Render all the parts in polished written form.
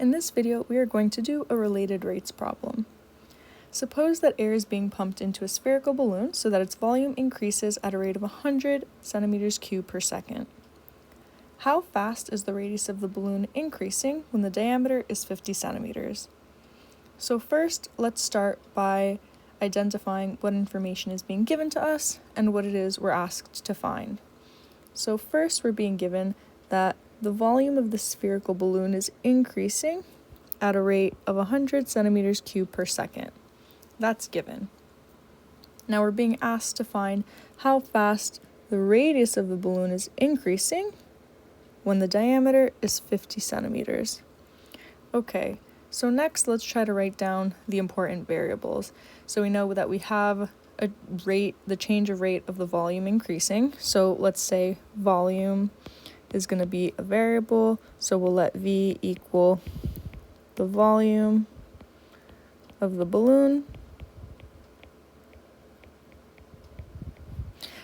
In this video, we are going to do a related rates problem. Suppose that air is being pumped into a spherical balloon so that its volume increases at a rate of 100 centimeters cubed per second. How fast is the radius of the balloon increasing when the diameter is 50 centimeters? So first, let's start by identifying what information is being given to us and what it is we're asked to find. So first, we're being given that the volume of the spherical balloon is increasing at a rate of 100 centimeters cubed per second. That's given. Now we're being asked to find how fast the radius of the balloon is increasing when the diameter is 50 centimeters. Okay, so next let's try to write down the important variables. So we know that we have a rate, the change of rate of the volume increasing. So let's say volume is going to be a variable, so we'll let V equal the volume of the balloon.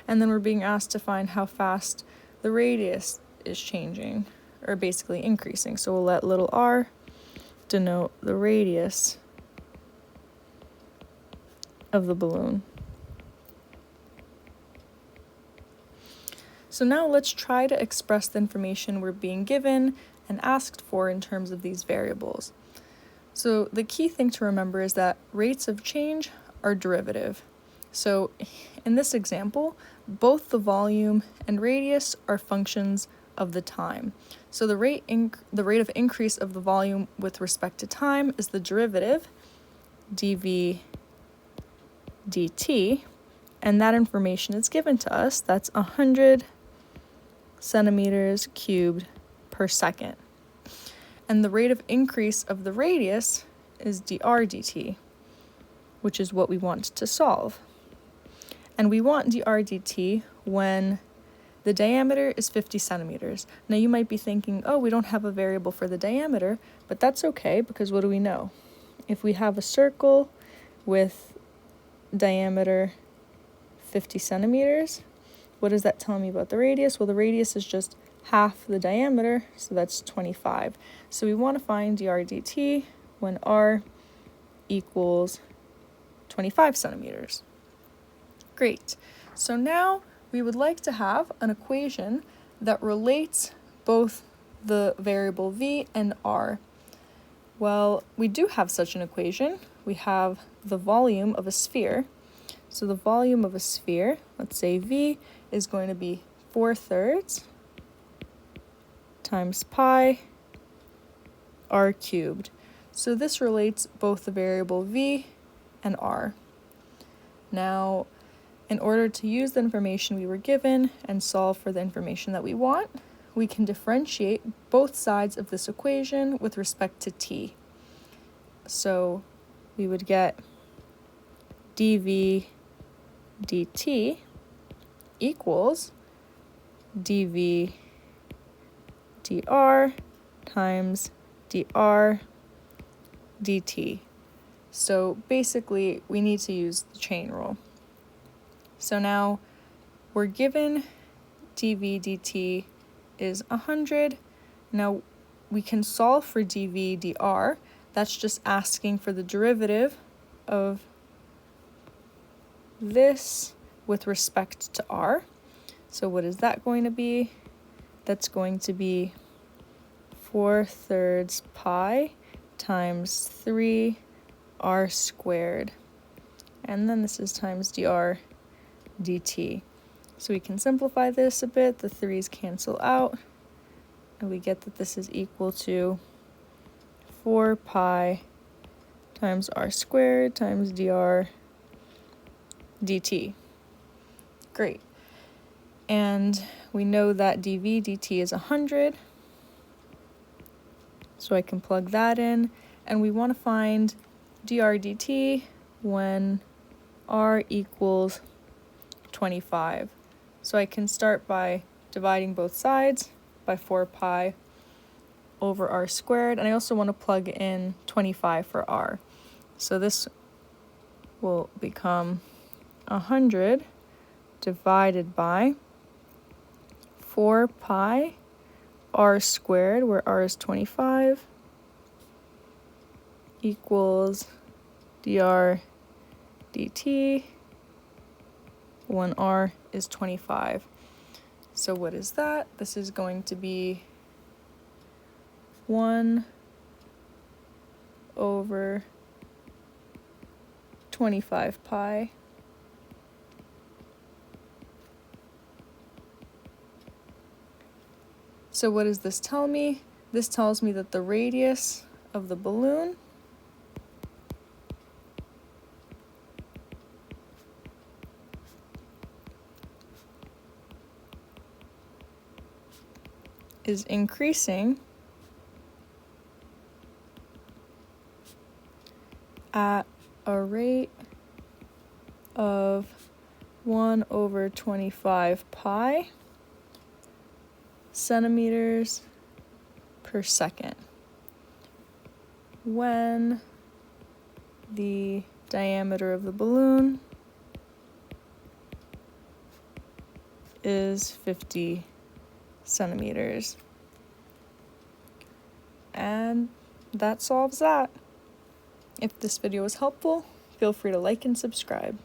And then we're being asked to find how fast the radius is changing, or basically increasing. So we'll let little r denote the radius of the balloon. So now let's try to express the information we're being given and asked for in terms of these variables. So the key thing to remember is that rates of change are derivative. So in this example, both the volume and radius are functions of the time. So the rate of increase of the volume with respect to time is the derivative dv dt, and that information is given to us. That's 100 centimeters cubed per second. And the rate of increase of the radius is dr dt, which is what we want to solve. And we want dr dt when the diameter is 50 centimeters. Now you might be thinking, oh, we don't have a variable for the diameter, but that's okay, because what do we know? If we have a circle with diameter 50 centimeters, what does that tell me about the radius? Well, the radius is just half the diameter, so that's 25. So we want to find dr dt when r equals 25 centimeters. Great. So now we would like to have an equation that relates both the variable v and r. Well, we do have such an equation. We have the volume of a sphere. So the volume of a sphere, let's say v, is going to be 4/3 times pi r cubed. So this relates both the variable v and r. Now, in order to use the information we were given and solve for the information that we want, we can differentiate both sides of this equation with respect to t. So we would get dv dt equals dv dr times dr dt. So basically, we need to use the chain rule. So now we're given dv dt is 100. Now we can solve for dv dr. That's just asking for the derivative of this with respect to r. So what is that going to be? That's going to be 4/3 pi times 3r squared. And then this is times dr dt. So we can simplify this a bit. The 3's cancel out, and we get that this is equal to 4 pi times r squared times dr dt. Great. And we know that dv dt is 100, so I can plug that in, and we want to find dr dt when r equals 25. So I can start by dividing both sides by 4 pi over r squared, and I also want to plug in 25 for r. So this will become 100 divided by 4 pi r squared, where r is 25, equals dr dt, 1r is 25. So what is that? This is going to be 1 over 25 pi So what does this tell me? This tells me that the radius of the balloon is increasing at a rate of 1 over 25 pi centimeters per second when the diameter of the balloon is 50 centimeters. And that solves that. If this video was helpful, feel free to like and subscribe.